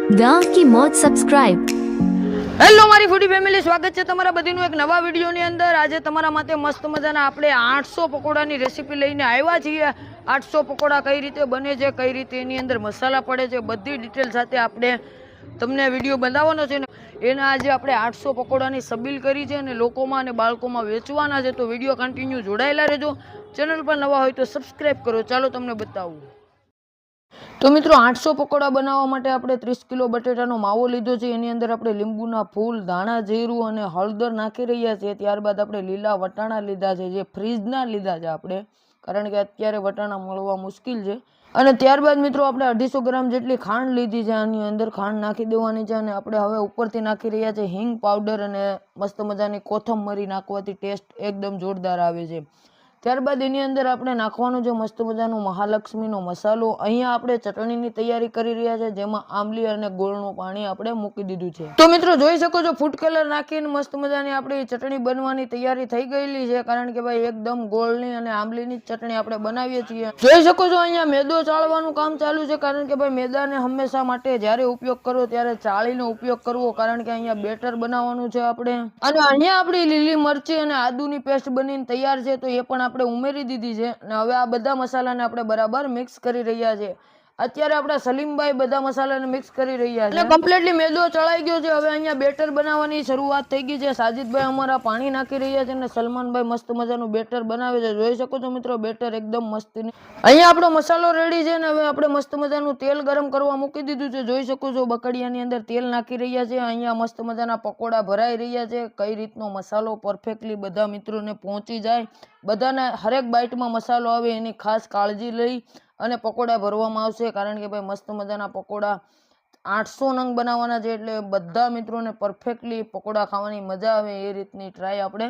गांव की मौज सब्सक्राइब। હેલો મારી ફૂડી ફેમિલી, સ્વાગત છે તમારા બધીનું એક નવા વિડીયોની અંદર। આજે તમારા માટે મસ્ત મજાના આપણે 800 પકોડાની રેસીપી લઈને આવ્યા છીએ। 800 પકોડા કઈ રીતે બને છે, કઈ રીતે એની અંદર મસાલા પડે છે, બધી ડિટેલ સાથે આપણે તમને વિડીયો બનાવવાનો છે ને એના આજે આપણે 800 પકોડાની સબીલ કરી છે અને લોકોમાં અને બાળકોમાં વેચવાના છે। તો વિડીયો કન્ટિન્યુ જોડાયેલા રહેજો। ચેનલ પર નવા હોય તો સબસ્ક્રાઈબ કરો। ચાલો તમને બતાવું। તો મિત્રો 800 પકોડા બનાવવા માટે આપણે 30 કિલો બટેટાનો માવો લીધો છે। એની અંદર આપણે લીંબુના ફૂલ, ધાણા, જીરું અને હળદર નાખી રહ્યા છીએ। ત્યારબાદ આપણે લીલા વટાણા લીધા છે, જે ફ્રીજના લીધા છે આપણે, કારણ કે અત્યારે વટાણા મળવા મુશ્કેલ છે। અને ત્યારબાદ મિત્રો આપણે 250 ગ્રામ જેટલી ખાંડ લીધી છે। આની અંદર ખાંડ નાખી દેવાની છે અને આપણે હવે ઉપરથી નાખી રહ્યા છે હિંગ પાવડર અને મસ્ત મજાની કોથમરી નાખવાથી ટેસ્ટ એકદમ જોરદાર આવે છે। ત્યારબાદ એની અંદર આપણે નાખવાનું છે મસ્ત મજાનો મહાલક્ષ્મીનો મસાલો। અહીંયા આપણે ચટણીની તૈયારી કરી રહ્યા છે, જેમાં આંબલી અને ગોળનું પાણી આપણે મૂકી દીધું છે। તો મિત્રો જોઈ શકો છો ફૂડ કલર નાખીને મસ્ત મજાની આપણી ચટણી બનવાની તૈયારી થઈ ગયેલી છે, કારણ કે ભાઈ એકદમ ગોળની અને આંબલીની ચટણી આપણે બનાવીએ છીએ। જોઈ શકો છો અહીંયા મેદો ચાળવાનું કામ ચાલુ છે, કારણ કે ભાઈ મેદાને હંમેશા માટે જ્યારે ઉપયોગ કરો ત્યારે ચાળીનો ઉપયોગ કરવો, કારણ કે અહીંયા બેટર બનાવવાનું છે આપણે। અને અહીંયા આપણી લીલી મરચી અને આદુની પેસ્ટ બનીને તૈયાર છે, તો એ પણ આપણે ઉમેરી દીધી છે અને હવે આ બધા મસાલાને આપણે બરાબર મિક્સ કરી રહ્યા છે। અત્યારે આપણે સલીમભાઈ બધા મસાલાને મિક્સ કરી રહ્યા છે અને કમ્પ્લીટલી મેદો ચડાઈ ગયો છે। હવે અહીંયા બેટર બનાવવાની શરૂઆત થઈ ગઈ છે। સાજીદભાઈ અમારા પાણી નાખી રહ્યા છે અને સલમાનભાઈ મસ્ત મજાનું બેટર બનાવે છે। જોઈ શકો છો મિત્રો બેટર એકદમ મસ્તીની। અહીંયા આપણો મસાલો રેડી છે ને હવે આપણે મસ્ત મજાનું તેલ ગરમ કરવા મૂકી દીધું છે। જોઈ શકો છો બકડિયાની અંદર તેલ નાખી રહ્યા છે। અહીંયા મસ્ત મજાના પકોડા ભરાઈ રહ્યા છે। કઈ રીતનો મસાલો પરફેક્ટલી બધા મિત્રોને પહોંચી જાય, બધાને હરેક બાઇટમાં મસાલો આવે એની ખાસ કાળજી લઈ અને પકોડા ભરવામાં આવશે, કારણ કે ભાઈ મસ્ત મજાના પકોડા 800 નંગ બનાવવાના છે, એટલે બધા મિત્રોને પરફેક્ટલી પકોડા ખાવાની મજા આવે એ રીતની ટ્રાય આપણે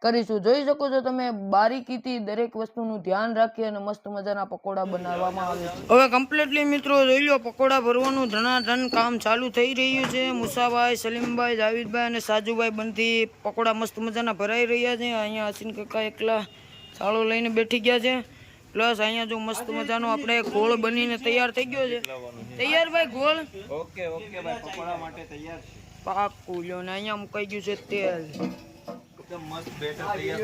કરીશું। જોઈ શકો છો તમે બારીકીથી દરેક વસ્તુનું ધ્યાન રાખી અને મસ્ત મજાના પકોડા બનાવવામાં આવે છે। હવે કમ્પ્લીટલી મિત્રો જોઈ લો પકોડા ભરવાનું ધનાધન કામ ચાલુ થઈ રહ્યું છે। મુસાભાઈ, સલીમભાઈ, જાવીદભાઈ અને સાજુભાઈ બનથી પકોડા મસ્ત મજાના ભરાઈ રહ્યા છે। અહીંયા હસીન કાકા એકલા ચાળો લઈને બેઠી ગયા છે, પ્લસ અહીંયા જો મસ્ત મજાનો આપણે ગોળ બનીને તૈયાર થઈ ગયો છે। તૈયાર ભાઈ ગોળ? ઓકે ઓકે ભાઈ, પકોડા માટે તૈયાર છે। પાકું લ્યો ને અહીંયા મુકાઈ ગયું છે તેલ। એકદમ મસ્ત બેટર તૈયાર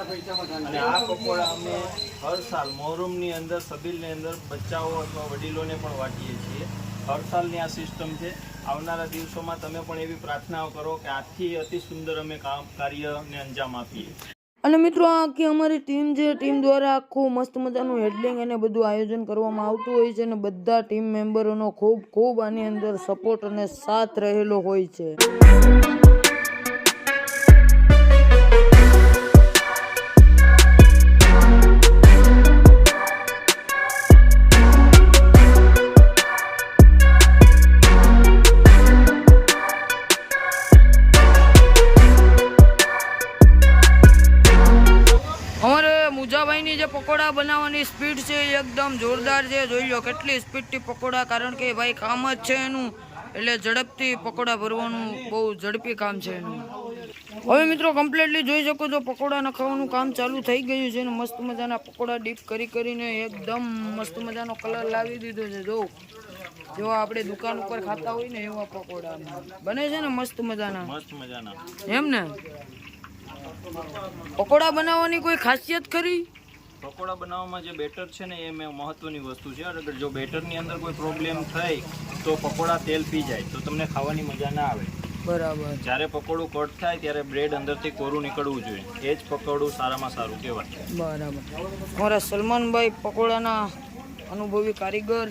થઈ ગયું છે અને આ પકોડા અમે હર સાલ મોહરમની અંદર, સબીલની અંદર બચ્ચાઓ અથવા વડીલોને પણ વાટીએ છીએ। હર સાલની આ સિસ્ટમ છે। આવનારા દિવસોમાં તમે પણ એવી પ્રાર્થનાઓ કરો કે આથી અતિ સુંદર અમે કાર્યને અંજામ આપીએ। અને મિત્રો આ આખી અમારી ટીમ છે, ટીમ દ્વારા આખું મસ્ત મજાનું હેડલિંગ અને બધું આયોજન કરવામાં આવતું હોય છે અને બધા ટીમ મેમ્બરોનો ખૂબ ખૂબ આની અંદર સપોર્ટ અને સાથ રહેલો હોય છે। મુજાભાઈની જે પકોડા બનાવવાની સ્પીડ છે એ એકદમ જોરદાર છે। જોઈ લો કેટલી સ્પીડથી પકોડા, કારણ કે ભાઈ કામ જ છે એનું, એટલે ઝડપથી પકોડા ભરવાનું બહુ ઝડપી કામ છે એનું। હવે મિત્રો કમ્પ્લીટલી જોઈ શકો છો પકોડા નખાવાનું કામ ચાલુ થઈ ગયું છે અને મસ્ત મજાના પકોડા ડીપ કરીને એકદમ મસ્ત મજાનો કલર લાવી દીધો છે। જો જેવા આપણે દુકાન ઉપર ખાતા હોય ને એવા પકોડા બને છે ને મસ્ત મજાના એમ ને। પકોડા બનાવવાની કોઈ ખાસિયત ખરી? પકોડા બનાવવામાં જે બેટર છે ને એ મહત્વની વસ્તુ છે। અગર જો બેટરની અંદર કોઈ પ્રોબ્લેમ થાય તો પકોડા તેલ પી જાય તો તમને ખાવાની મજા ના આવે। બરાબર। જ્યારે પકોડું કટ થાય ત્યારે બ્રેડ અંદરથી કોરું નીકળવું જોઈએ, એ જ પકોડું સારામાં સારું કહેવાય। બરાબર। અમારા સલમાનભાઈ પકોડાના અનુભવી કારીગર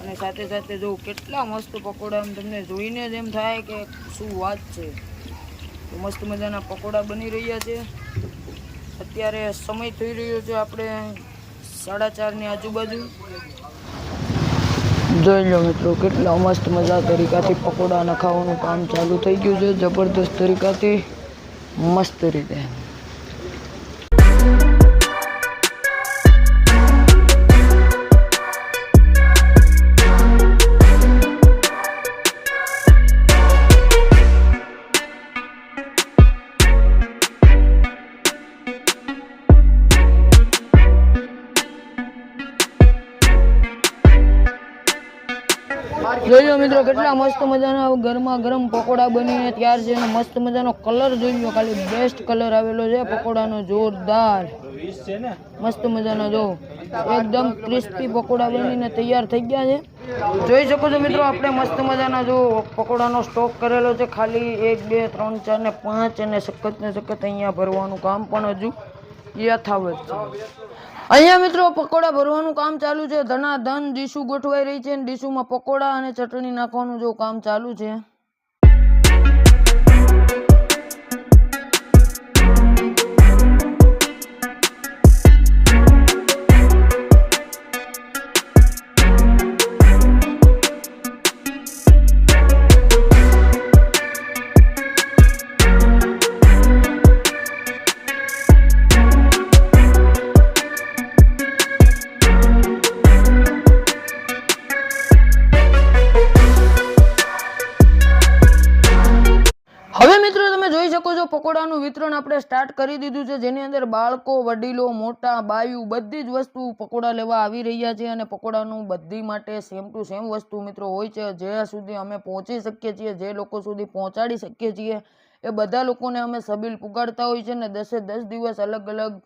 અને સાથે સાથે જો કેટલા મસ્ત પકોડા તમને જોઈને જ એમ થાય કે શું વાત છે। તો મસ્ત મજાના પકોડા બની રહ્યા છે। અત્યારે સમય થઈ રહ્યો છે આપણે 4:30ની આજુબાજુ। જોઈ લો મિત્રો કેટલા મસ્ત મજા તરીકાથી પકોડા નખાવાનું કામ ચાલુ થઈ ગયું છે, જબરદસ્ત તરીકાથી મસ્ત રીતે। જોઈ લો મિત્રો કેટલા મસ્ત મજાના ગરમા ગરમ પકોડા બનીને તૈયાર છે અને મસ્ત મજાનો કલર જોઈ લો, ખાલી બેસ્ટ કલર આવેલો છે પકોડાનો, જોરદાર મસ્ત મજાનો. જો એકદમ ક્રિસ્પી પકોડા બનીને તૈયાર થઈ ગયા છે. જોઈ શકો છો મિત્રો આપણે મસ્ત મજાના જો પકોડાનો સ્ટોક કરેલો છે, ખાલી 1 2 3 4 ને 5 અને સખત ને સખત અહીંયા ભરવાનું કામ પણ હજુ યથાવત છે. અહીંયા મિત્રો પકોડા ભરવાનું કામ ચાલુ છે, ધનાધન ડીશું ગોઠવાઈ રહી છે અને ડીશુમાં પકોડા અને ચટણી નાખવાનું જો કામ ચાલુ છે. હવે મિત્રો તમે જોઈ શકો છો પકોડાનું વિતરણ આપણે સ્ટાર્ટ કરી દીધું છે, જેની અંદર બાળકો, વડીલો, મોટા, બાયું બધી જ વસ્તુ પકોડા લેવા આવી રહ્યા છે અને પકોડાનું બધી માટે સેમ ટુ સેમ વસ્તુ મિત્રો હોય છે. જ્યાં સુધી અમે પહોંચી શકીએ છીએ, જે લોકો સુધી પહોંચાડી શકીએ છીએ એ બધા લોકોને અમે સબીલ પુગાડતા હોય છે ને 10 દિવસ અલગ અલગ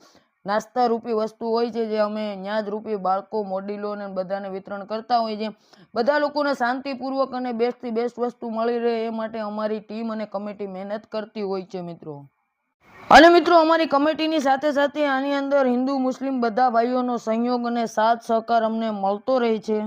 નાસ્તા રૂપી વસ્તુ હોય છે જે અમે ત્યાં જ રૂપી બાળકો, વડીલોને બધાને વિતરણ કરતા હોય છે. બધા લોકોને શાંતિપૂર્વક અને બેસ્ટથી બેસ્ટ વસ્તુ મળી રહે એ માટે અમારી ટીમ અને કમિટી મહેનત કરતી હોય છે મિત્રો. અને મિત્રો અમારી કમિટીની સાથે સાથે આની અંદર હિન્દુ મુસ્લિમ બધા ભાઈઓનો સહયોગ અને સાથ સહકાર અમને મળતો રહે છે.